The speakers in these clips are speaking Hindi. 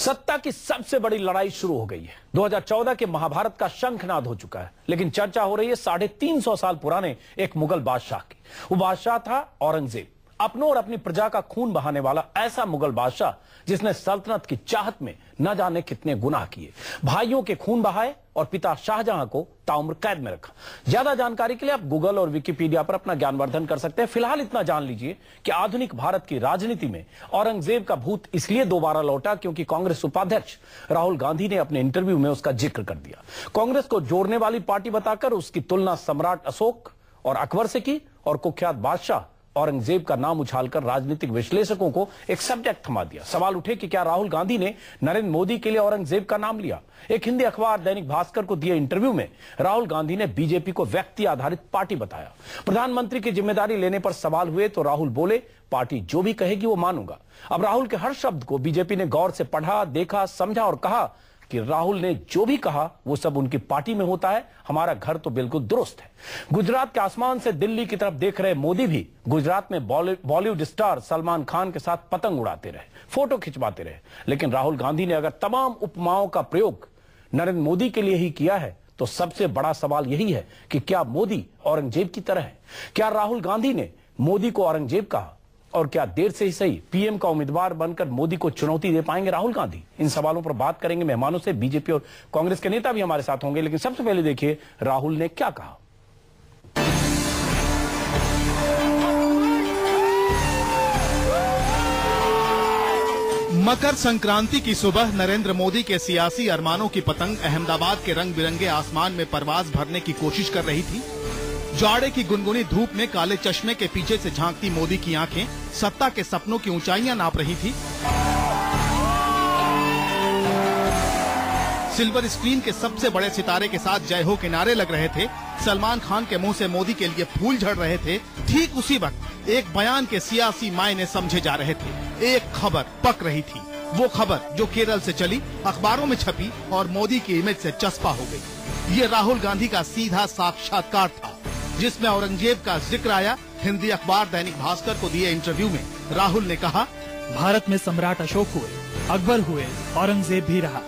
सत्ता की सबसे बड़ी लड़ाई शुरू हो गई है। 2014 के महाभारत का शंखनाद हो चुका है, लेकिन चर्चा हो रही है 350 साल पुराने एक मुगल बादशाह की। वो बादशाह था औरंगजेब, अपनों और अपनी प्रजा का खून बहाने वाला ऐसा मुगल बादशाह जिसने सल्तनत की चाहत में न जाने कितने गुनाह किए, भाइयों के खून बहाए और पिता शाहजहां को ताउम्र कैद में रखा। ज्यादा जानकारी के लिए आप गूगल और विकिपीडिया पर अपना ज्ञानवर्धन कर सकते हैं। फिलहाल इतना जान लीजिए कि आधुनिक भारत की राजनीति में औरंगजेब का भूत इसलिए दोबारा लौटा क्योंकि कांग्रेस उपाध्यक्ष राहुल गांधी ने अपने इंटरव्यू में उसका जिक्र कर दिया। कांग्रेस को जोड़ने वाली पार्टी बताकर उसकी तुलना सम्राट अशोक और अकबर से की और कुख्यात बादशाह औरंगजेब का नाम उछालकर राजनीतिक विश्लेषकों को एक सब्जेक्ट थमा दिया। सवाल उठे कि क्या राहुल गांधी ने नरेंद्र मोदी के लिए औरंगजेब का नाम लिया। एक हिंदी अखबार दैनिक भास्कर को दिए इंटरव्यू में राहुल गांधी ने बीजेपी को व्यक्ति आधारित पार्टी बताया। प्रधानमंत्री की जिम्मेदारी लेने पर सवाल हुए तो राहुल बोले, पार्टी जो भी कहेगी वो मानूंगा। अब राहुल के हर शब्द को बीजेपी ने गौर से पढ़ा, देखा, समझा और कहा कि राहुल ने जो भी कहा वो सब उनकी पार्टी में होता है। हमारा घर तो बिल्कुल दुरुस्त है। गुजरात के आसमान से दिल्ली की तरफ देख रहे मोदी भी गुजरात में बॉलीवुड स्टार सलमान खान के साथ पतंग उड़ाते रहे, फोटो खिंचवाते रहे। लेकिन राहुल गांधी ने अगर तमाम उपमाओं का प्रयोग नरेंद्र मोदी के लिए ही किया है तो सबसे बड़ा सवाल यही है कि क्या मोदी औरंगजेब की तरह है? क्या राहुल गांधी ने मोदी को औरंगजेब कहा? और क्या देर से ही सही पीएम का उम्मीदवार बनकर मोदी को चुनौती दे पाएंगे राहुल गांधी? इन सवालों पर बात करेंगे मेहमानों से। बीजेपी और कांग्रेस के नेता भी हमारे साथ होंगे, लेकिन सबसे पहले देखिए राहुल ने क्या कहा। मकर संक्रांति की सुबह नरेंद्र मोदी के सियासी अरमानों की पतंग अहमदाबाद के रंग बिरंगे आसमान में परवाज भरने की कोशिश कर रही थी। जाड़े की गुनगुनी धूप में काले चश्मे के पीछे से झांकती मोदी की आंखें सत्ता के सपनों की ऊंचाइयां नाप रही थी। सिल्वर स्क्रीन के सबसे बड़े सितारे के साथ जय हो के नारे लग रहे थे। सलमान खान के मुंह से मोदी के लिए फूल झड़ रहे थे। ठीक उसी वक्त एक बयान के सियासी मायने समझे जा रहे थे। एक खबर पक रही थी, वो खबर जो केरल से चली, अखबारों में छपी और मोदी की इमेज से चस्पा हो गई। ये राहुल गांधी का सीधा साक्षात्कार था जिसमें औरंगजेब का जिक्र आया। हिंदी अखबार दैनिक भास्कर को दिए इंटरव्यू में राहुल ने कहा, भारत में सम्राट अशोक हुए, अकबर हुए, औरंगजेब भी रहा।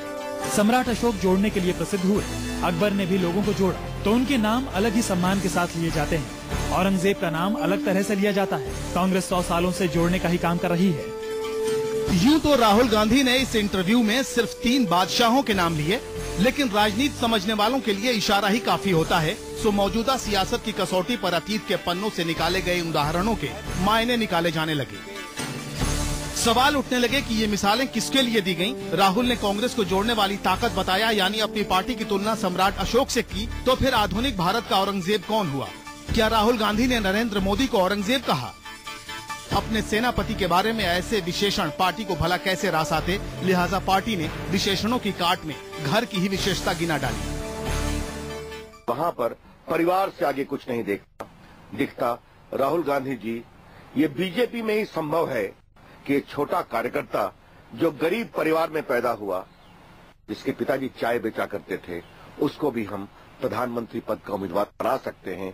सम्राट अशोक जोड़ने के लिए प्रसिद्ध हुए, अकबर ने भी लोगों को जोड़ा, तो उनके नाम अलग ही सम्मान के साथ लिए जाते हैं। औरंगजेब का नाम अलग तरह से लिया जाता है। कांग्रेस 100 सालों से जोड़ने का ही काम कर रही है। यूं तो राहुल गांधी ने इस इंटरव्यू में सिर्फ 3 बादशाहों के नाम लिए, लेकिन राजनीति समझने वालों के लिए इशारा ही काफी होता है। सो मौजूदा सियासत की कसौटी पर अतीत के पन्नों से निकाले गए उदाहरणों के मायने निकाले जाने लगे। सवाल उठने लगे कि ये मिसालें किसके लिए दी गईं? राहुल ने कांग्रेस को जोड़ने वाली ताकत बताया, यानी अपनी पार्टी की तुलना सम्राट अशोक से की, तो फिर आधुनिक भारत का औरंगजेब कौन हुआ? क्या राहुल गांधी ने नरेंद्र मोदी को औरंगजेब कहा? अपने सेनापति के बारे में ऐसे विशेषण पार्टी को भला कैसे रास आते? लिहाजा पार्टी ने विशेषणों की काट में घर की ही विशेषता गिना डाली। वहाँ पर परिवार से आगे कुछ नहीं दिखता। राहुल गांधी जी, ये बीजेपी में ही संभव है कि एक छोटा कार्यकर्ता जो गरीब परिवार में पैदा हुआ, जिसके पिताजी चाय बेचा करते थे, उसको भी हम प्रधानमंत्री पद का उम्मीदवार बना सकते हैं।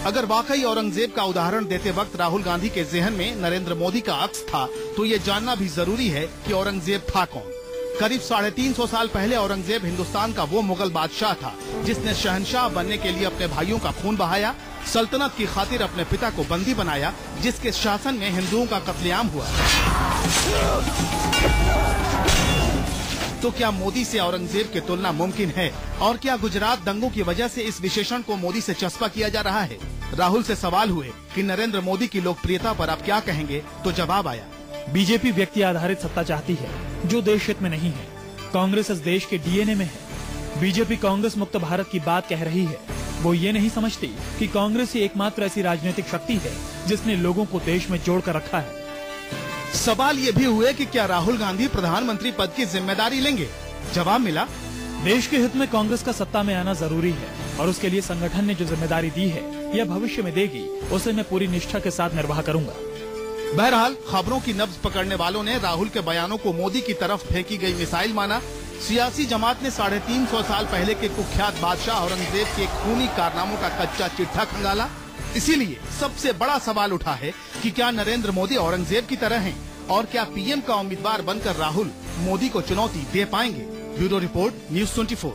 अगर वाकई औरंगजेब का उदाहरण देते वक्त राहुल गांधी के जहन में नरेंद्र मोदी का अक्स था, तो ये जानना भी जरूरी है कि औरंगजेब था कौन। करीब 350 साल पहले औरंगजेब हिंदुस्तान का वो मुगल बादशाह था जिसने शहंशाह बनने के लिए अपने भाइयों का खून बहाया, सल्तनत की खातिर अपने पिता को बंदी बनाया, जिसके शासन में हिंदुओं का कत्लेआम हुआ। तो क्या मोदी से औरंगजेब की तुलना मुमकिन है? और क्या गुजरात दंगों की वजह से इस विशेषण को मोदी से चस्पा किया जा रहा है? राहुल से सवाल हुए कि नरेंद्र मोदी की लोकप्रियता पर आप क्या कहेंगे, तो जवाब आया, बीजेपी व्यक्ति आधारित सत्ता चाहती है जो देश हित में नहीं है। कांग्रेस इस देश के डीएनए में है। बीजेपी कांग्रेस मुक्त भारत की बात कह रही है। वो ये नहीं समझती कि कांग्रेस ही एकमात्र ऐसी राजनीतिक शक्ति है जिसने लोगों को देश में जोड़ कर रखा है। सवाल ये भी हुए कि क्या राहुल गांधी प्रधानमंत्री पद की जिम्मेदारी लेंगे? जवाब मिला, देश के हित में कांग्रेस का सत्ता में आना जरूरी है और उसके लिए संगठन ने जो जिम्मेदारी दी है या भविष्य में देगी, उसे मैं पूरी निष्ठा के साथ निर्वाह करूंगा। बहरहाल खबरों की नब्ज पकड़ने वालों ने राहुल के बयानों को मोदी की तरफ फेंकी गई मिसाइल माना। सियासी जमात ने 350 साल पहले के कुख्यात बादशाह औरंगजेब के खूनी कारनामों का कच्चा चिट्ठा खंगाला। इसीलिए सबसे बड़ा सवाल उठा है कि क्या नरेंद्र मोदी औरंगजेब की तरह हैं? और क्या पीएम का उम्मीदवार बनकर राहुल मोदी को चुनौती दे पाएंगे? Bureau report, news 24।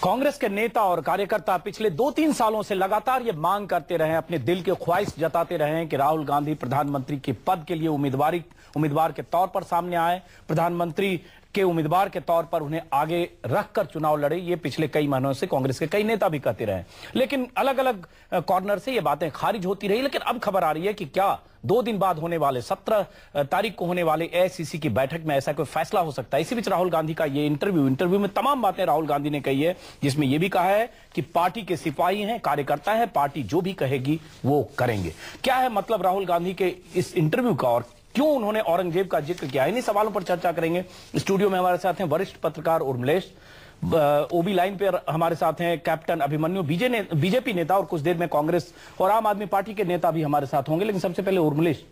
कांग्रेस के नेता और कार्यकर्ता पिछले 2-3 सालों से लगातार ये मांग करते रहे, अपने दिल की ख्वाहिश जताते रहे हैं कि राहुल गांधी प्रधानमंत्री के पद के लिए उम्मीदवार के तौर पर सामने आए, प्रधानमंत्री के उम्मीदवार के तौर पर उन्हें आगे रखकर चुनाव लड़े। ये पिछले कई महीनों से कांग्रेस के कई नेता भी कहते रहे, लेकिन अलग अलग कॉर्नर से ये बातें खारिज होती रही। लेकिन अब खबर आ रही है कि क्या 2 दिन बाद होने वाले 17 तारीख को होने वाले एआईसीसी की बैठक में ऐसा कोई फैसला हो सकता है। इसी बीच राहुल गांधी का ये इंटरव्यू में तमाम बातें राहुल गांधी ने कही है, जिसमें यह भी कहा है कि पार्टी के सिपाही हैं, कार्यकर्ता हैं, पार्टी जो भी कहेगी वो करेंगे। क्या है मतलब राहुल गांधी के इस इंटरव्यू का और क्यों उन्होंने औरंगजेब का जिक्र किया, इन्हीं सवालों पर चर्चा करेंगे। स्टूडियो में हमारे साथ हैं वरिष्ठ पत्रकार उर्मिलेश, ओबी लाइन पर हमारे साथ हैं कैप्टन अभिमन्यु, बीजेपी नेता, और कुछ देर में कांग्रेस और आम आदमी पार्टी के नेता भी हमारे साथ होंगे। लेकिन सबसे पहले उर्मिलेश,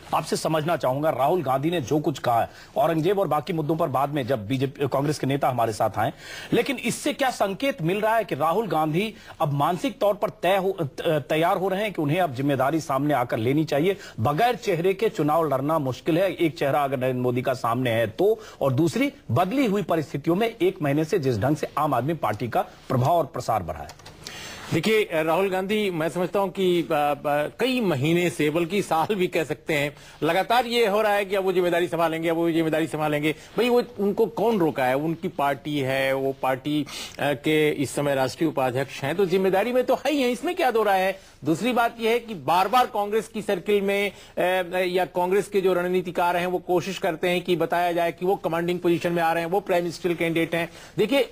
आपसे समझना चाहूंगा, राहुल गांधी ने जो कुछ कहा है औरंगजेब और बाकी मुद्दों पर बाद में जब बीजेपी कांग्रेस के नेता हमारे साथ आए, लेकिन इससे क्या संकेत मिल रहा है कि राहुल गांधी अब मानसिक तौर पर तैयार हो रहे हैं कि उन्हें अब जिम्मेदारी सामने आकर लेनी चाहिए? बगैर चेहरे के चुनाव लड़ना मुश्किल है, एक चेहरा अगर नरेंद्र मोदी का सामने है तो, और दूसरी बदली हुई परिस्थितियों में 1 महीने से जिस ढंग से आम आदमी पार्टी का प्रभाव और प्रसार बढ़ा है। देखिए, राहुल गांधी, मैं समझता हूं कि कई महीने से, बल्कि साल भी कह सकते हैं, लगातार ये हो रहा है कि अब वो जिम्मेदारी संभालेंगे, अब वो जिम्मेदारी संभालेंगे। भाई वो उनको कौन रोका है? उनकी पार्टी है, वो पार्टी के इस समय राष्ट्रीय उपाध्यक्ष हैं, तो जिम्मेदारी में तो है ही है, इसमें क्या दो रहा है। दूसरी बात यह है कि बार बार कांग्रेस की सर्किल में या कांग्रेस के जो रणनीतिकार हैं वो कोशिश करते हैं कि बताया जाए कि वो कमांडिंग पोजीशन में आ रहे हैं, वो प्राइम मिनिस्टर कैंडिडेट हैं। देखिए,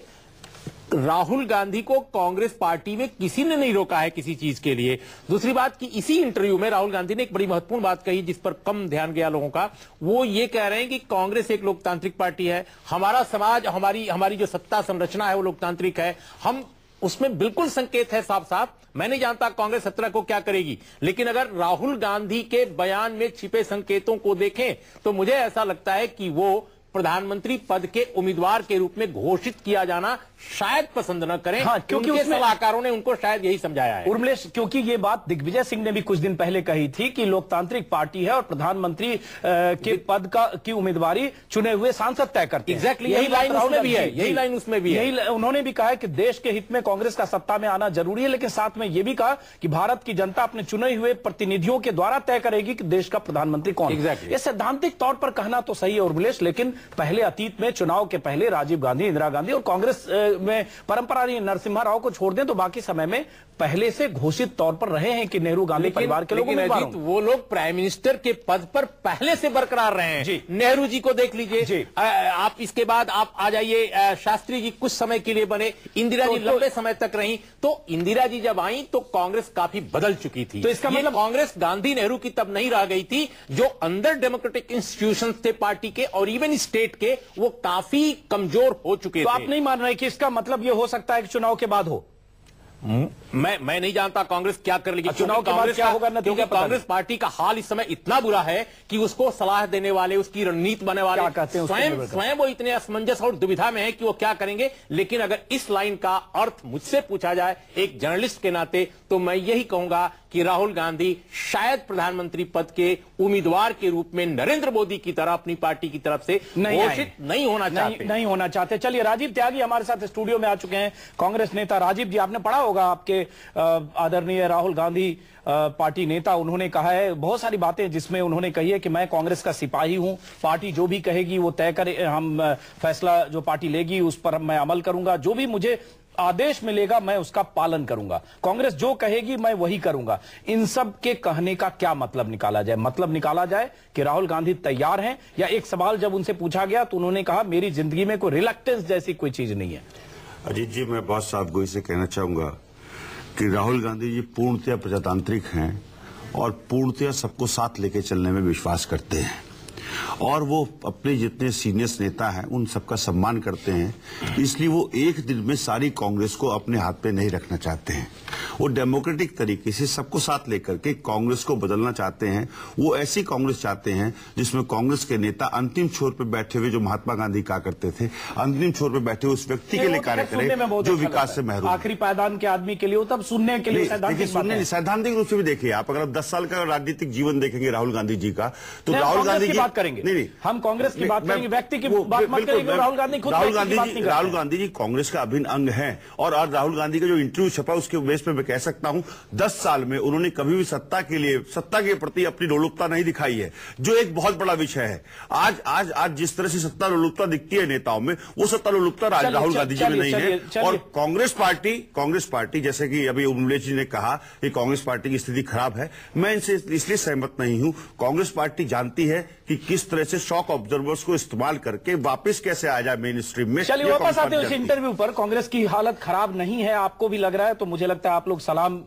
राहुल गांधी को कांग्रेस पार्टी में किसी ने नहीं रोका है किसी चीज के लिए। दूसरी बात कि इसी इंटरव्यू में राहुल गांधी ने एक बड़ी महत्वपूर्ण बात कही जिस पर कम ध्यान गया लोगों का। वो ये कह रहे हैं कि कांग्रेस एक लोकतांत्रिक पार्टी है, हमारा समाज, हमारी जो सत्ता संरचना है वो लोकतांत्रिक है। हम उसमें बिल्कुल संकेत है साफ साफ। मैं नहीं जानता कांग्रेस 17 को क्या करेगी, लेकिन अगर राहुल गांधी के बयान में छिपे संकेतों को देखें तो मुझे ऐसा लगता है कि वो प्रधानमंत्री पद के उम्मीदवार के रूप में घोषित किया जाना शायद पसंद न करें। हाँ, क्योंकि उनके सलाहकारों ने उनको शायद यही समझाया है। उर्मिलेश, क्योंकि ये बात दिग्विजय सिंह ने भी कुछ दिन पहले कही थी कि लोकतांत्रिक पार्टी है और प्रधानमंत्री के पद की उम्मीदवारी चुने हुए सांसद तय करते हैं। एग्जैक्टली, यही लाइन उसमें भी है, यही लाइन उसमें भी है। उन्होंने भी कहा है कि देश के हित में कांग्रेस का सत्ता में आना जरूरी है, लेकिन साथ में यह भी कहा कि भारत की जनता अपने चुने हुए प्रतिनिधियों के द्वारा तय करेगी कि देश का प्रधानमंत्री कौन है। ये सैद्धांतिक तौर पर कहना तो सही है उर्मिलेश, लेकिन पहले अतीत में चुनाव के पहले राजीव गांधी, इंदिरा गांधी और कांग्रेस में परंपरा रही, नरसिम्हा राव को छोड़ दें तो बाकी समय में पहले से घोषित तौर पर रहे हैं कि नेहरू गांधी परिवार के लोग वो लोग प्राइम मिनिस्टर के पद पर पहले से बरकरार रहे हैं। नेहरू जी को देख लीजिए, आप इसके बाद आप आ जाइए, शास्त्री जी कुछ समय के लिए बने, इंदिरा जी लंबे समय तक रही। तो इंदिरा जी जब आई तो कांग्रेस काफी बदल चुकी थी। तो इसका मतलब कांग्रेस गांधी नेहरू की तब नहीं रह गई थी। जो अंदर डेमोक्रेटिक इंस्टीट्यूशंस थे पार्टी के और इवन स्टेट के, वो काफी कमजोर हो चुके थे। तो आप नहीं मान रहे कि इसका मतलब यह हो सकता है कि चुनाव के बाद हो? मैं नहीं जानता कांग्रेस क्या कर लेगी। चुनाव के बाद क्या होगा, क्योंकि कांग्रेस पार्टी का हाल इस समय इतना बुरा है कि उसको सलाह देने वाले, उसकी रणनीति बनाने वाले स्वयं वो इतने असमंजस और दुविधा में है कि वो क्या करेंगे। लेकिन अगर इस लाइन का अर्थ मुझसे पूछा जाए एक जर्नलिस्ट के नाते, तो मैं यही कहूंगा कि राहुल गांधी शायद प्रधानमंत्री पद के उम्मीदवार के रूप में नरेंद्र मोदी की तरह अपनी पार्टी की तरफ से घोषित नहीं होना चाहते। चलिए, राजीव त्यागी हमारे साथ स्टूडियो में आ चुके हैं, कांग्रेस नेता। राजीव जी, आपने पढ़ा होगा आपके आदरणीय राहुल गांधी पार्टी नेता, उन्होंने कहा है बहुत सारी बातें जिसमें उन्होंने कही है कि मैं कांग्रेस का सिपाही हूं, पार्टी जो भी कहेगी वो तय करे, हम फैसला जो पार्टी लेगी उस पर मैं अमल करूंगा, जो भी मुझे आदेश मिलेगा मैं उसका पालन करूंगा, कांग्रेस जो कहेगी मैं वही करूंगा। इन सब के कहने का क्या मतलब निकाला जाए? मतलब निकाला जाए कि राहुल गांधी तैयार हैं, या एक सवाल जब उनसे पूछा गया तो उन्होंने कहा मेरी जिंदगी में कोई रिलक्टेंस जैसी कोई चीज नहीं है? अजीत जी, मैं बहुत साफगोई से कहना चाहूंगा कि राहुल गांधी जी पूर्णतया प्रजातांत्रिक हैं और पूर्णतया सबको साथ लेके चलने में विश्वास करते हैं, और वो अपने जितने सीनियर नेता हैं उन सबका सम्मान करते हैं। इसलिए वो एक दिन में सारी कांग्रेस को अपने हाथ पे नहीं रखना चाहते हैं। वो डेमोक्रेटिक तरीके से सबको साथ लेकर के कांग्रेस को बदलना चाहते हैं। वो ऐसी कांग्रेस चाहते हैं जिसमें कांग्रेस के नेता अंतिम छोर पर बैठे हुए, जो महात्मा गांधी कहा करते थे, अंतिम छोर पर बैठे उस व्यक्ति के लिए कार्य करें जो विकास से महरूम, आखिरी पायदान के आदमी के लिए, तब सुनने के लिए सैद्धांतिक रूप से भी देखिए आप, अगर 10 साल का राजनीतिक जीवन देखेंगे राहुल गांधी जी का, तो राहुल गांधी की बात करेंगे, नहीं हम कांग्रेस की बात करेंगे, व्यक्ति की बात मत करेंगे। राहुल गांधी जी कांग्रेस का अभिन्न अंग है। और आज राहुल गांधी का जो इंटरव्यू छपा उसके बेस पे मैं कह सकता हूं 10 साल में उन्होंने कभी भी सत्ता के प्रति अपनी लोलुपता नहीं दिखाई है, जो एक बहुत बड़ा विषय है। आज जिस तरह से सत्ता लोलुपता दिखती है नेताओं में, वो सत्ता लोलुपता राहुल गांधी जी में नहीं है। और कांग्रेस पार्टी जैसे कि अभी उमलेश जी ने कहा कि कांग्रेस पार्टी की स्थिति खराब है, मैं इनसे इसलिए सहमत नहीं हूं। कांग्रेस पार्टी जानती है कि किस तरह से शॉक ऑब्जर्वर्स को इस्तेमाल करके वापस कैसे आ जाए मेन स्ट्रीम में। चलिए वापस आते हैं उस इंटरव्यू पर। कांग्रेस की हालत खराब नहीं है, आपको भी लग रहा है, तो मुझे लगता है आप लोग सलाम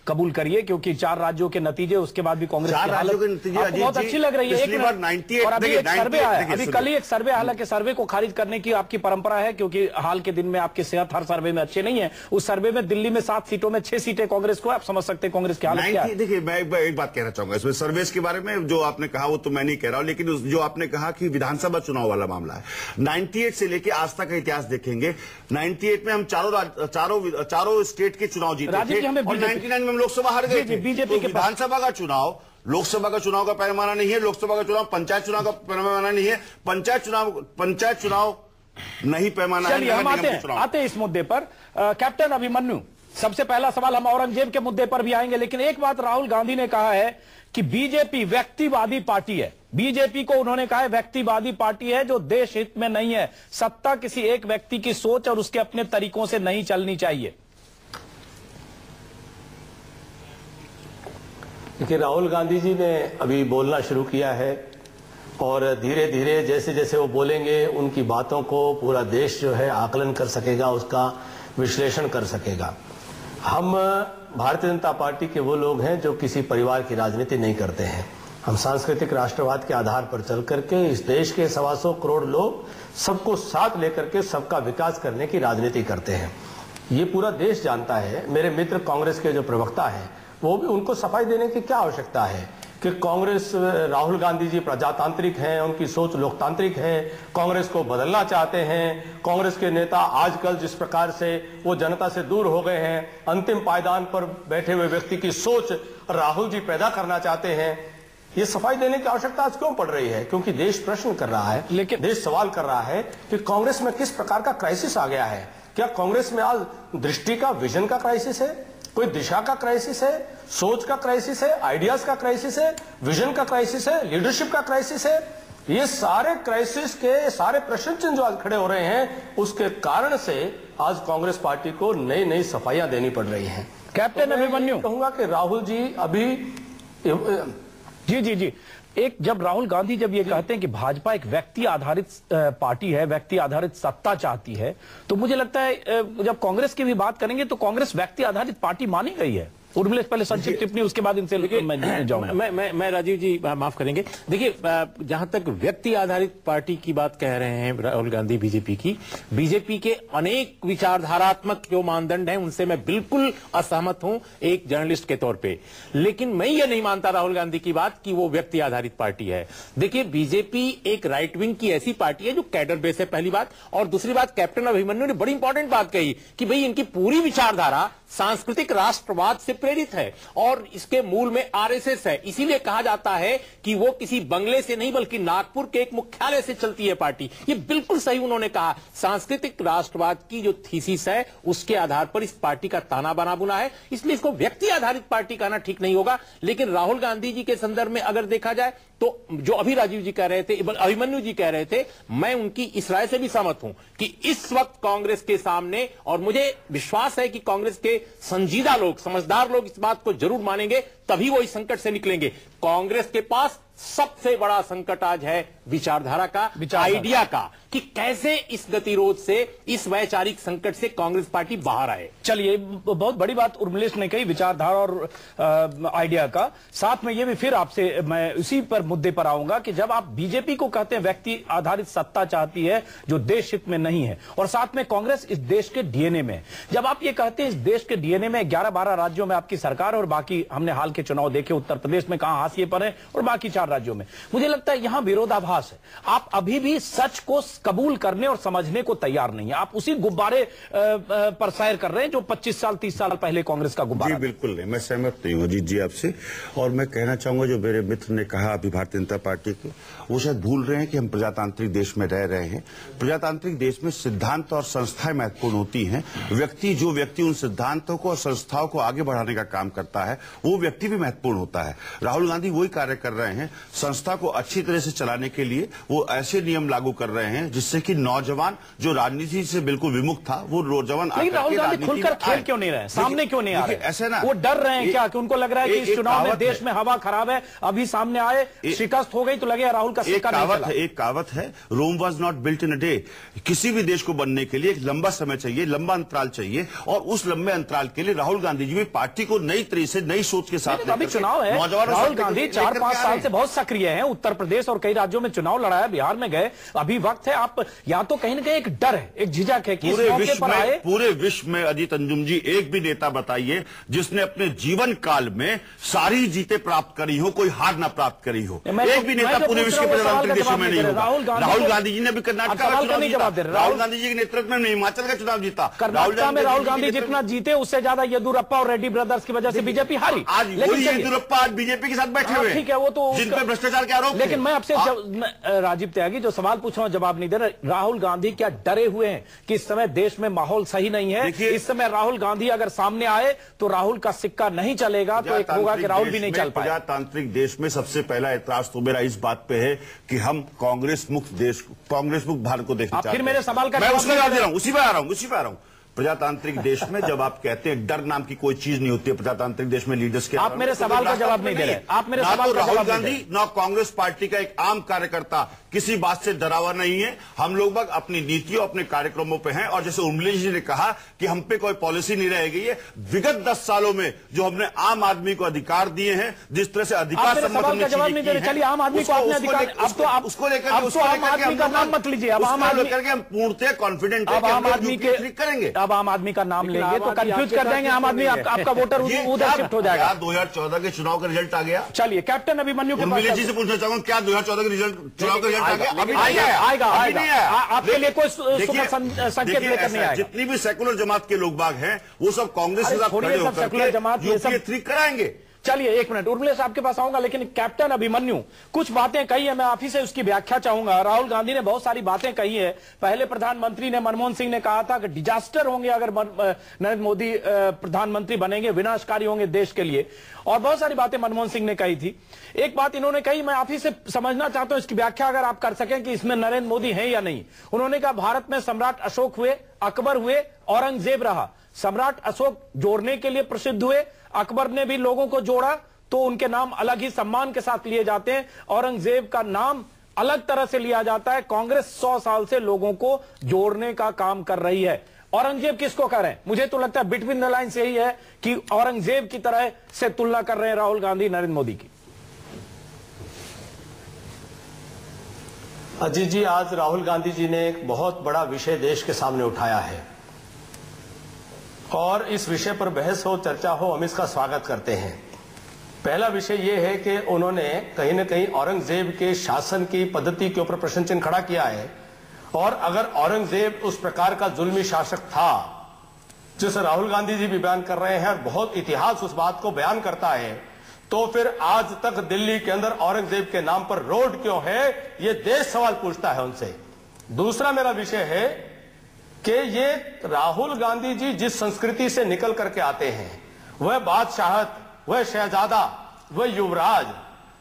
कबूल करिए, क्योंकि 4 राज्यों के नतीजे, उसके बाद भी कांग्रेस की हालत बहुत अच्छी लग रही है। और अभी एक सर्वे आया, अभी कल ही एक सर्वे, हालांकि सर्वे को खारिज करने की आपकी परंपरा है, क्योंकि हाल के दिन में आपकी सेहत हर सर्वे में अच्छे नहीं है। उस सर्वे में दिल्ली में 7 सीटों में 6 सीटें कांग्रेस को, आप समझ सकते हैं कांग्रेस की हालत क्या है। देखिए मैं एक बात कहना चाहूंगा इसमें सर्वेस के बारे में, जो आपने कहा वो तो मैं नहीं कह रहा हूं, लेकिन जो आपने कहा कि विधानसभा चुनाव वाला मामला है, 98 से लेके आज तक का इतिहास देखेंगे, 98 में हम चारों स्टेट के चुनाव जीते थे, और 99 में हम लोकसभा हार गए थे। बीजेपी के विधानसभा का चुनाव लोकसभा का चुनाव का पैमाना नहीं है, लोकसभा का चुनाव पंचायत चुनाव का पैमाना नहीं है, पंचायत चुनाव नहीं पैमाना है। हम आते हैं इस मुद्दे पर। कैप्टन अभिमन्यु, सबसे पहला सवाल हम औरंगजेब के मुद्दे पर भी आएंगे, लेकिन एक बात राहुल गांधी ने कहा है कि बीजेपी व्यक्तिवादी पार्टी है। बीजेपी को उन्होंने कहा है व्यक्तिवादी पार्टी है, जो देश हित में नहीं है। सत्ता किसी एक व्यक्ति की सोच और उसके अपने तरीकों से नहीं चलनी चाहिए। देखिए, राहुल गांधी जी ने अभी बोलना शुरू किया है, और धीरे धीरे जैसे जैसे वो बोलेंगे उनकी बातों को पूरा देश जो है आकलन कर सकेगा, उसका विश्लेषण कर सकेगा। हम भारतीय जनता पार्टी के वो लोग हैं जो किसी परिवार की राजनीति नहीं करते हैं। हम सांस्कृतिक राष्ट्रवाद के आधार पर चल करके इस देश के 125 करोड़ लोग सबको साथ लेकर के सबका विकास करने की राजनीति करते हैं। ये पूरा देश जानता है। मेरे मित्र कांग्रेस के जो प्रवक्ता हैं, वो भी, उनको सफाई देने की क्या आवश्यकता है कि कांग्रेस, राहुल गांधी जी प्रजातांत्रिक हैं, उनकी सोच लोकतांत्रिक है, कांग्रेस को बदलना चाहते हैं। कांग्रेस के नेता आजकल जिस प्रकार से वो जनता से दूर हो गए हैं, अंतिम पायदान पर बैठे हुए व्यक्ति की सोच राहुल जी पैदा करना चाहते हैं। ये सफाई देने की आवश्यकता आज क्यों पड़ रही है? क्योंकि देश प्रश्न कर रहा है, लेकिन देश सवाल कर रहा है कि कांग्रेस में किस प्रकार का क्राइसिस आ गया है। क्या कांग्रेस में आज दृष्टि का, विजन का क्राइसिस है, कोई दिशा का क्राइसिस है, सोच का क्राइसिस है, आइडियाज का क्राइसिस है, विजन का क्राइसिस है, लीडरशिप का क्राइसिस है? ये सारे क्राइसिस के सारे प्रश्न चिन्ह जो आज खड़े हो रहे हैं, उसके कारण से आज कांग्रेस पार्टी को नई नई सफाइयां देनी पड़ रही हैं। कैप्टन अभिमन्यु, कहूंगा कि राहुल जी अभी जी एक, जब राहुल गांधी जब ये कहते हैं कि भाजपा एक व्यक्ति आधारित पार्टी है, व्यक्ति आधारित सत्ता चाहती है, तो मुझे लगता है जब कांग्रेस की भी बात करेंगे तो कांग्रेस व्यक्ति आधारित पार्टी मानी गई है। उर्मिलेश पहले संक्षिप्त टिप्पणी, उसके बाद इनसे मैं जाऊंगा। मैं राजीव जी माफ करेंगे। देखिए, जहां तक व्यक्ति आधारित पार्टी की बात कह रहे हैं राहुल गांधी बीजेपी के अनेक विचारधारात्मक जो मानदंड हैं उनसे मैं बिल्कुल असहमत हूं एक जर्नलिस्ट के तौर पे। लेकिन मैं ये नहीं मानता राहुल गांधी की बात कि वो व्यक्ति आधारित पार्टी है। देखिए, बीजेपी एक राइट विंग की ऐसी पार्टी है जो कैडर बेस है, पहली बात। और दूसरी बात, कैप्टन अभिमन्यु ने बड़ी इंपॉर्टेंट बात कही कि भाई इनकी पूरी विचारधारा सांस्कृतिक राष्ट्रवाद से प्रेरित है और इसके मूल में आरएसएस है। इसीलिए कहा जाता है कि वो किसी बंगले से नहीं बल्कि नागपुर के एक मुख्यालय से चलती है पार्टी। ये बिल्कुल सही उन्होंने कहा। सांस्कृतिक राष्ट्रवाद की जो थीसिस है उसके आधार पर इस पार्टी का ताना बाना बुना है, इसलिए इसको व्यक्ति आधारित पार्टी कहना ठीक नहीं होगा। लेकिन राहुल गांधी जी के संदर्भ में अगर देखा जाए तो जो अभी राजीव जी कह रहे थे, अभिमन्यु जी कह रहे थे, मैं उनकी इस राय से भी सहमत हूं कि इस वक्त कांग्रेस के सामने, और मुझे विश्वास है कि कांग्रेस के संजीदा लोग, समझदार लोग इस बात को जरूर मानेंगे, तभी वो इस संकट से निकलेंगे। कांग्रेस के पास सबसे बड़ा संकट आज है विचारधारा का, आइडिया का, कि कैसे इस गतिरोध से, इस वैचारिक संकट से कांग्रेस पार्टी बाहर आए। चलिए, बहुत बड़ी बात उर्मिलेश ने कही विचारधारा और आइडिया का। साथ में ये भी फिर आपसे मैं उसी पर मुद्दे पर आऊंगा कि जब आप बीजेपी को कहते हैं व्यक्ति आधारित सत्ता चाहती है जो देश हित में नहीं है, और साथ में कांग्रेस इस देश के डीएनए में, जब आप ये कहते हैं इस देश के डीएनए में 11-12 राज्यों में आपकी सरकार और बाकी हमने हाल के चुनाव देखे उत्तर प्रदेश में कहां हाशिए पर है और बाकी 4 राज्यों में, मुझे लगता है यहां विरोधाभास है। आप अभी भी सच को कबूल करने और समझने को तैयार नहीं है। आप उसी गुब्बारे पर सैर कर रहे हैं जो 25 साल 30 साल पहले कांग्रेस का गुब्बारा। जी बिल्कुल नहीं, मैं सहमत नहीं हूं अजीत जी आपसे। और मैं कहना चाहूंगा जो मेरे मित्र ने कहा अभी भारतीय जनता पार्टी के, वो शायद भूल रहे हैं कि हम प्रजातांत्रिक देश में रह रहे हैं। प्रजातांत्रिक देश में सिद्धांत और संस्थाएं महत्वपूर्ण होती हैं। जो व्यक्ति उन सिद्धांतों को और संस्थाओं को आगे बढ़ाने का काम करता है वो व्यक्ति भी महत्वपूर्ण होता है। राहुल गांधी वही कार्य कर रहे हैं। संस्था को अच्छी तरह से चलाने के लिए वो ऐसे नियम लागू कर रहे हैं जिससे कि नौजवान जो राजनीति से बिल्कुल विमुख था वो नौजवान राहुल गांधी खुलकर खेल क्यों नहीं रहे, सामने क्यों नहीं आ रहे? ऐसे ना, वो डर रहे हैं क्या कि उनको लग रहा है कि इस चुनाव में देश में हवा खराब है, अभी सामने आए शिकस्त हो गई तो लगे राहुल का सिक्का नहीं चला। एक कहावत है, Rome was not built in a day. किसी भी देश को बनने के लिए एक लंबा समय चाहिए, लंबा अंतराल चाहिए, और उस लंबे अंतराल के लिए राहुल गांधी जी भी पार्टी को नई तरह से नई सोच के साथ अभी चुनाव है। राहुल गांधी 4-5 साल से बहुत सक्रिय हैं, उत्तर प्रदेश और कई राज्यों में चुनाव लड़ाया, बिहार में गए, अभी वक्त है। आप या तो कहीं ना कहीं एक डर है, एक झिझक है कि पूरे विश्व में अजीत अंजुम जी एक भी नेता बताइए जिसने अपने जीवन काल में सारी जीतें प्राप्त करी हो, कोई हार ना प्राप्त करी हो। एक भी नेता पूरे विश्व के प्रधानमंत्री देशों में नहीं होगा। राहुल गांधी जी ने भी कर्नाटक का चुनाव जीता, राहुल गांधी जी के नेतृत्व में हिमाचल का चुनाव जीता। कर्नाटक में राहुल गांधी जितना जीते उससे ज्यादा येदुरप्पा और रेड्डी ब्रदर्स की वजह से बीजेपी हारी। आज वही येदुरप्पा आज बीजेपी के साथ बैठे हुए, ठीक है, वो तो जिन पर भ्रष्टाचार के आरोप। लेकिन मैं आपसे राजीव त्यागी जो सवाल पूछ रहा हूं जवाब नहीं दे रहे। राहुल गांधी क्या डरे हुए हैं कि इस समय देश में माहौल सही नहीं है? इस समय राहुल गांधी अगर सामने आए तो राहुल का सिक्का नहीं चलेगा, तो एक होगा कि राहुल भी नहीं चल पाए। प्रजातांत्रिक देश में सबसे पहला एतराज तो मेरा इस बात पे है कि हम कांग्रेस मुक्त देश, कांग्रेस मुक्त भारत को देखना चाहते हैं। फिर मेरे सवाल का मैं उसमें जवाब दे रहा हूं, उसी पे आ रहा हूं। प्रजातांत्रिक देश में जब आप कहते हैं डर नाम की कोई चीज नहीं होती है प्रजातांत्रिक देश में लीडर्स के, आप मेरे सवाल का जवाब नहीं दे रहे। आप मेरे सवाल का राहुल गांधी ना कांग्रेस पार्टी का एक आम कार्यकर्ता किसी बात से डरा हुआ नहीं है। हम लोग अपनी नीतियों अपने कार्यक्रमों पे हैं, और जैसे उर्मिला जी ने कहा कि हम पे कोई पॉलिसी नहीं रह गई है। विगत 10 सालों में जो हमने आम आदमी को अधिकार दिए हैं, जिस तरह से अधिकार चलिए आम आदमी को आपने अधिकार, अब तो आप उसको लेकर आम आदमी का नाम मत लीजिए। अब आम आदमी करके हम पूर्णतः कॉन्फिडेंट अब आम आदमी के करेंगे, अब आम आदमी का नाम लेंगे तो कंफ्यूज कर देंगे आम आदमी, आपका वोटर उधर शिफ्ट हो जाएगा। 2014 के चुनाव का रिजल्ट आ गया। चलिए कैप्टन अभिमन्यु के पास जी से पूछना चाहूंगा, क्या 2014 के चुनाव का रिजल्ट आ गया? आएगा। आपके लिए कोई संकेत लेकर नहीं आएगा। जितनी भी सेकुलर जमात के लोग बाग हैं वो सब कांग्रेस के साथ खड़े होकर सेकुलर जमात ये सब 3 कराएंगे। चलिए 1 मिनट, उर्मिला आपके पास आऊंगा, लेकिन कैप्टन अभिमन्यु कुछ बातें कही है, मैं आप ही से उसकी व्याख्या चाहूंगा। राहुल गांधी ने बहुत सारी बातें कही है। पहले प्रधानमंत्री ने मनमोहन सिंह ने कहा था कि डिजास्टर होंगे अगर नरेंद्र मोदी प्रधानमंत्री बनेंगे, विनाशकारी होंगे देश के लिए, और बहुत सारी बातें मनमोहन सिंह ने कही थी। एक बात इन्होंने कही, मैं आप ही से समझना चाहता हूं इसकी व्याख्या अगर आप कर सकें कि इसमें नरेंद्र मोदी है या नहीं। उन्होंने कहा भारत में सम्राट अशोक हुए, अकबर हुए, औरंगजेब रहा। सम्राट अशोक जोड़ने के लिए प्रसिद्ध हुए, अकबर ने भी लोगों को जोड़ा तो उनके नाम अलग ही सम्मान के साथ लिए जाते हैं, औरंगजेब का नाम अलग तरह से लिया जाता है। कांग्रेस 100 साल से लोगों को जोड़ने का काम कर रही है। औरंगजेब किसको कर रहे हैं? मुझे तो लगता है बिटवीन द लाइन्स यही है कि औरंगजेब की तरह से तुलना कर रहे हैं राहुल गांधी नरेंद्र मोदी की। अजीत जी, आज राहुल गांधी जी ने एक बहुत बड़ा विषय देश के सामने उठाया है और इस विषय पर बहस हो, चर्चा हो, हम इसका स्वागत करते हैं। पहला विषय यह है कि उन्होंने कहीं न कहीं औरंगजेब के शासन की पद्धति के ऊपर प्रश्न चिन्ह खड़ा किया है, और अगर औरंगजेब उस प्रकार का जुल्मी शासक था जिसे राहुल गांधी जी भी बयान कर रहे हैं और बहुत इतिहास उस बात को बयान करता है, तो फिर आज तक दिल्ली के अंदर औरंगजेब के नाम पर रोड क्यों है, ये देश सवाल पूछता है उनसे। दूसरा मेरा विषय है कि ये राहुल गांधी जी जिस संस्कृति से निकल करके आते हैं, वह बादशाहत, वह शहजादा, वह युवराज,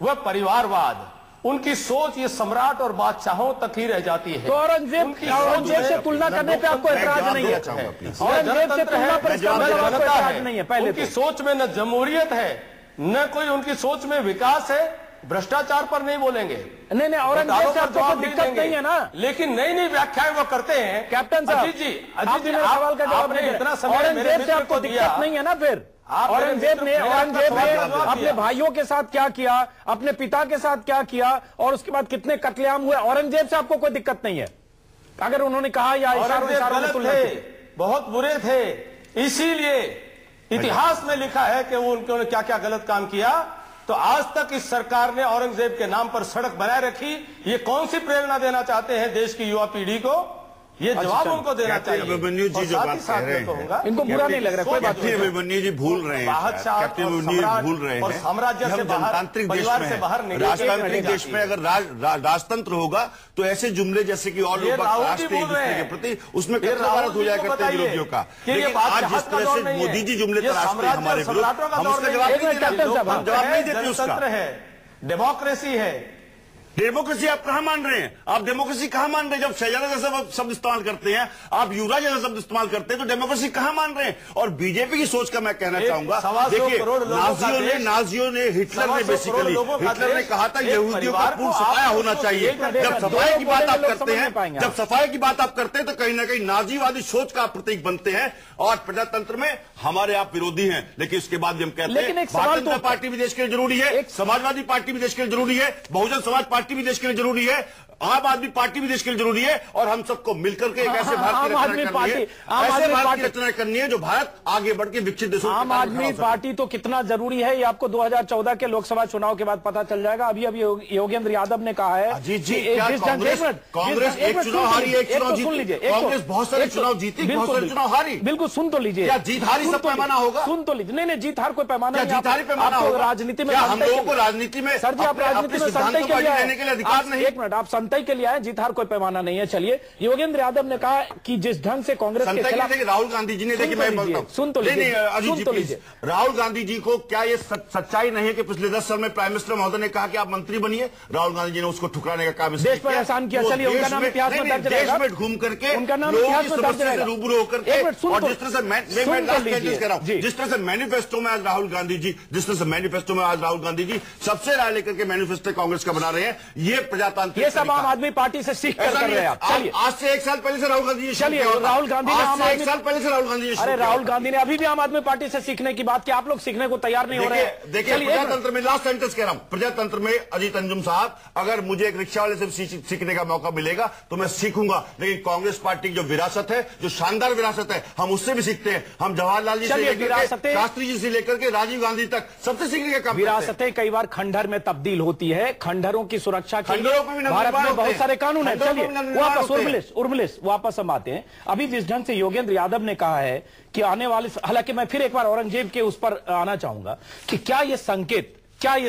वह परिवारवाद, उनकी सोच ये सम्राट और बादशाहों तक ही रह जाती है। तो औरंगजेब से तुलना करने पे आपको एतराज नहीं है? औरंगजेब से तुलना पर एतराज नहीं है? पहले उनकी सोच में न जमहूरियत है, न कोई उनकी सोच में विकास है। भ्रष्टाचार पर नहीं बोलेंगे, नहीं औरंगजेब से आपको कोई दिक्कत नहीं है ना, लेकिन नई नई व्याख्याएं वो करते हैं। कैप्टन साहब, अजीत जी मेरे सवाल का जवाब नहीं, इतना समय औरंगजेब से आपको दिक्कत नहीं है ना? फिर औरंगजेब ने अपने भाइयों के साथ क्या किया, अपने पिता के साथ क्या किया, और उसके बाद कितने कत्लेआम हुए, औरंगजेब से आपको कोई दिक्कत नहीं है? अगर उन्होंने कहा या गलत थे, बहुत बुरे थे, इसीलिए इतिहास में लिखा है कि वो उन्होंने क्या क्या गलत काम किया। तो आज तक इस सरकार ने औरंगजेब के नाम पर सड़क बनाए रखी। ये कौन सी प्रेरणा देना चाहते हैं देश की युवा पीढ़ी को? ये जवाब उनको देना चाहिए। अभिमन्यु जी जो बात कह रहे हैं, इनको बुरा नहीं लग रहा, कोई बात नहीं। अभिमन्यु जी भूल रहे हैं, कैप्टन अभिमन्यु भूल रहे हैं। साम्राज्य से जनतांत्रिक देश में, राजतांत्रिक देश में अगर राजतंत्र होगा तो ऐसे जुमले जैसे कि और लोग राष्ट्रीय के प्रति उसमें भारत हो जाया करते हैं विरोधियों का। लेकिन आज जिस तरह से मोदी जी जुमले तराशते हैं हमारे विरुद्ध, हम उसका जवाब नहीं देते। उसका डेमोक्रेसी है। डेमोक्रेसी आप कहां मान रहे हैं? आप डेमोक्रेसी कहां मान रहे हैं? जब शहजादा जैसा शब्द इस्तेमाल करते हैं, आप युवराज जैसा शब्द इस्तेमाल करते हैं, तो डेमोक्रेसी कहां मान रहे हैं? और बीजेपी की सोच का मैं कहना चाहूंगा, देखिए नाजियों ने हिटलर ने बेसिकली हिटलर ने कहा था यहूदियों का पूर्ण सफाया होना चाहिए। जब सफाई की बात आप करते हैं, जब सफाई की बात आप करते हैं तो कहीं ना कहीं नाजीवादी सोच का प्रतीक बनते हैं। और प्रजातंत्र में हमारे आप विरोधी हैं, लेकिन उसके बाद हम कहते हैं भारतीय जनता पार्टी भी देश के लिए जरूरी है, समाजवादी पार्टी भी देश के लिए जरूरी है, बहुजन समाज पार्टी भी देश के लिए जरूरी है, आम आदमी पार्टी भी देश के लिए जरूरी है। और हम सबको मिलकर के एक ऐसे भारत की रचना करनी है जो भारत आगे बढ़ के विकसित देशों। आम आदमी पार्टी तो कितना जरूरी है ये आपको 2014 के लोकसभा चुनाव के बाद पता चल जाएगा। अभी योगेंद्र यादव ने कहा है कांग्रेस एक चुनाव हारी, एक चुनाव जीती, कांग्रेस बहुत सारे चुनाव जीती, बहुत सारे चुनाव हारी। बिल्कुल सुन तो लीजिए, क्या जीत हारी सब पैमाना होगा? सुन तो लीजिए, नहीं जीत हार कोई पैमाना नहीं। जीत हारी पैमाना होगा राजनीति में? हम लोगों को राजनीति में सर जी आप राजनीति में संतई के लिए रहने के लिए अधिकार नहीं। एक मिनट, आप संतई के लिए आए, जीत हार कोई पैमाना नहीं है। चलिए, योगेंद्र यादव ने कहा कि जिस ढंग से कांग्रेस के खिलाफ राहुल गांधी जी ने, देखिए मैं बोलता हूं, सुन तो लीजिए, राहुल गांधी जी को क्या ये सच्चाई नहीं है कि पिछले 10 साल में प्राइम मिनिस्टर महोदय ने कहा कि आप मंत्री बनिए? राहुल गांधी जी ने उसको ठुकराने का काम देश पर एहसान किया। चलिए, उनका नाम इतिहास में दर्ज रहेगा। देश में घूम करके उनका नाम इतिहास में दर्ज रहेगा, रूबरू होकर के। और जिस तरह से मैं कह रहा हूं, जिस तरह से मैनिफेस्टो में आज राहुल गांधी जी, जिस तरह से मैनिफेस्टो में आज राहुल गांधी जी सबसे राय लेकर के मैनिफेस्टो कांग्रेस का बना रहे हैं, ये प्रजातांत्रिक, ये सब आम आदमी पार्टी से सीख कर रहे हैं आप। आज से 1 साल पहले से राहुल गांधी जी, चलिए राहुल गांधी ने 1 साल पहले से राहुल गांधी जी, अरे राहुल गांधी ने अभी भी आम आदमी पार्टी से सीखने की बात की, आप लोग सीखने को तैयार नहीं हो रहे हैं। देखिए प्रजातंत्र में, लास्ट सेंटेंस कह रहा हूं, प्रजातंत्र में अजीत अंजुम साहब, अगर मुझे एक रिक्शा वाले से सीखने का मौका मिलेगा तो मैं सीखूंगा। लेकिन कांग्रेस पार्टी की जो विरासत है, जो शानदार विरासत है, हम उससे भी सीखते हैं। हम जवाहरलाल जी से लेकर शास्त्री जी से लेकर के राजीव गांधी तक सबसे सीखने का काम। विरासतें कई बार खंडहर में तब्दील होती है, खंडहरों की सुरक्षा के लिए भारत में बहुत सारे कानून है। चलिए वापस वापस हम आते हैं। अभी जिस ढंग से योगेंद्र यादव ने कहा है कि आने वाले, हालांकि मैं फिर एक बार औरंगजेब के उस पर आना चाहूंगा कि क्या ये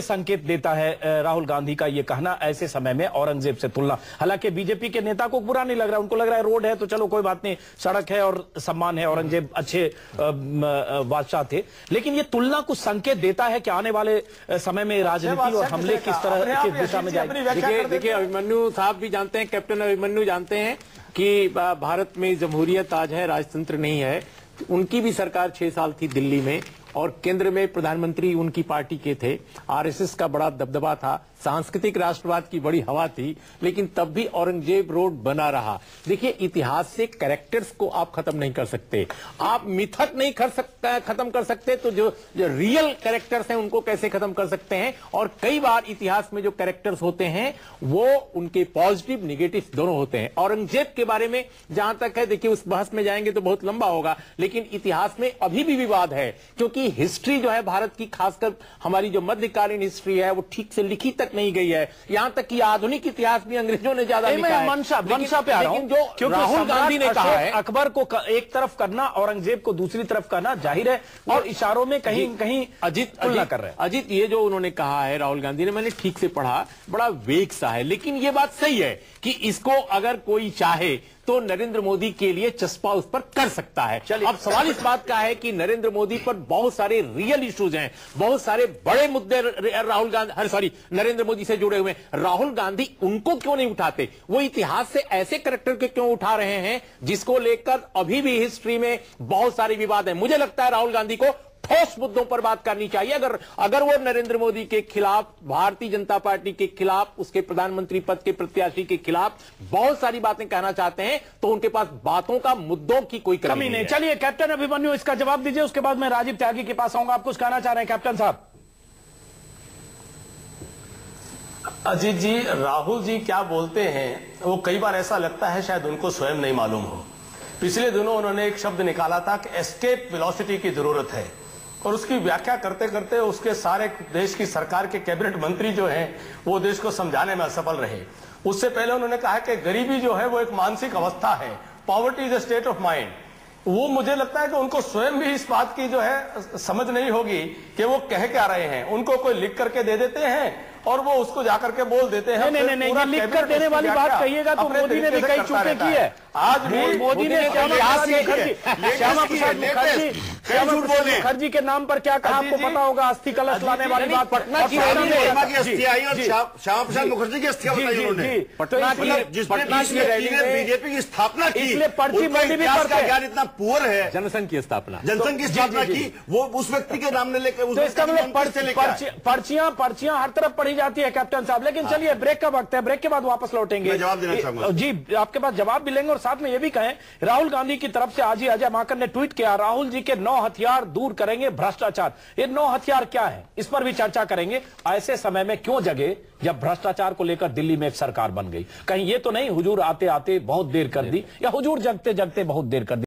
संकेत देता है राहुल गांधी का ये कहना ऐसे समय में औरंगजेब से तुलना? हालांकि बीजेपी के नेता को बुरा नहीं लग रहा, उनको लग रहा है रोड है तो चलो कोई बात नहीं, सड़क है और सम्मान है, औरंगजेब अच्छे बादशाह थे। लेकिन ये तुलना कुछ संकेत देता है कि आने वाले समय में राजनीति और हमले किस तरह की दिशा में जाएगी? देखिए अभिमन्यु साहब भी जानते हैं, कैप्टन अभिमन्यु जानते हैं कि भारत में जमहूरियत आज है, राजतंत्र नहीं है। उनकी भी सरकार 6 साल थी दिल्ली में, और केंद्र में प्रधानमंत्री उनकी पार्टी के थे। आरएसएस का बड़ा दबदबा था, सांस्कृतिक राष्ट्रवाद की बड़ी हवा थी, लेकिन तब भी औरंगजेब रोड बना रहा। देखिए, इतिहास से कैरेक्टर्स को आप खत्म नहीं कर सकते, आप मिथक नहीं खत्म कर सकते, तो जो रियल कैरेक्टर्स हैं उनको कैसे खत्म कर सकते हैं? और कई बार इतिहास में जो कैरेक्टर्स होते हैं वो उनके पॉजिटिव निगेटिव दोनों होते हैं। औरंगजेब के बारे में जहां तक है, देखिए उस बहस में जाएंगे तो बहुत लंबा होगा, लेकिन इतिहास में अभी भी विवाद है, क्योंकि हिस्ट्री जो है भारत की, खासकर हमारी जो मध्यकालीन हिस्ट्री है, वो ठीक से लिखी तक नहीं गई है। यहां तक कि आधुनिक इतिहास भी अंग्रेजों ने ज्यादा लिखा है। मंशा पे आ रहा हूं, जो राहुल गांधी ने कहा है, अकबर को एक तरफ करना, औरंगजेब को दूसरी तरफ करना, जाहिर है और इशारों में कहीं कहीं तुलना कर रहे हैं। अजीत, ये जो उन्होंने कहा है राहुल गांधी ने, मैंने ठीक से पढ़ा, बड़ा वेग सा है, लेकिन ये बात सही है कि इसको अगर कोई चाहे तो नरेंद्र मोदी के लिए चस्पा उस पर कर सकता है। अब सवाल इस बात का है कि नरेंद्र मोदी पर बहुत सारे रियल इश्यूज हैं, बहुत सारे बड़े मुद्दे नरेंद्र मोदी से जुड़े हुए हैं। राहुल गांधी उनको क्यों नहीं उठाते? वो इतिहास से ऐसे कैरेक्टर के क्यों उठा रहे हैं जिसको लेकर अभी भी हिस्ट्री में बहुत सारे विवाद हैं? मुझे लगता है राहुल गांधी को ठोस मुद्दों पर बात करनी चाहिए। अगर वो नरेंद्र मोदी के खिलाफ, भारतीय जनता पार्टी के खिलाफ, उसके प्रधानमंत्री पद के प्रत्याशी के खिलाफ बहुत सारी बातें कहना चाहते हैं तो उनके पास बातों का, मुद्दों की कोई कमी नहीं है। चलिए कैप्टन अभिमन्यु इसका जवाब दीजिए, उसके बाद मैं राजीव त्यागी के पास आऊंगा। आप कुछ कहना चाह रहे हैं कैप्टन साहब? अजीत जी, राहुल जी क्या बोलते हैं वो कई बार ऐसा लगता है शायद उनको स्वयं नहीं मालूम हो। पिछले दिनों उन्होंने एक शब्द निकाला था कि एस्केप वेलोसिटी की जरूरत है, और उसकी व्याख्या करते करते उसके सारे देश की सरकार के कैबिनेट मंत्री जो हैं वो देश को समझाने में असफल रहे। उससे पहले उन्होंने कहा कि गरीबी जो है वो एक मानसिक अवस्था है, poverty is a state of mind. वो मुझे लगता है कि उनको स्वयं भी इस बात की जो है समझ नहीं होगी कि वो कह क्या रहे हैं। उनको कोई लिख करके दे देते हैं और वो उसको जाकर के बोल देते हैं। नहीं, ये लिख कर देने वाली बात कहिएगा तो मोदी ने भी कई चूकें की है। आज भी मोदी ने श्यामा प्रसाद मुखर्जी के नाम पर क्या कहा आपको पता होगा? अस्थि कलश लाने वाली बात पटना की अस्थि और श्यामा प्रसाद मुखर्जी की अस्थियां बताई उन्होंने। पटना की रैली में बीजेपी की स्थापना की, इसलिए पर्ची मोदी भी का ज्ञान इतना पुअर है। जनसंघ की स्थापना की वो उस व्यक्ति के नाम ने लेकर, तो इसका मतलब पर्चियां हर तरफ पढ़ी जाती है कैप्टन साहब। लेकिन चलिए ब्रेक का वक्त है, ब्रेक के बाद वापस लौटेंगे। जवाब देना चाहूंगा जी, आपके पास जवाब भी लेंगे और साथ में ये भी कहें, राहुल गांधी की तरफ से आज ही अजय माकन ने ट्वीट किया, राहुल जी के 9 हथियार दूर करेंगे भ्रष्टाचार। ये 9 हथियार क्या है, इस पर भी चर्चा करेंगे। ऐसे समय में क्यों जगे जब भ्रष्टाचार को लेकर दिल्ली में एक सरकार बन गई? कहीं ये तो नहीं हुजूर आते आते बहुत देर कर दी, या हुजूर जगते जगते बहुत देर कर दी?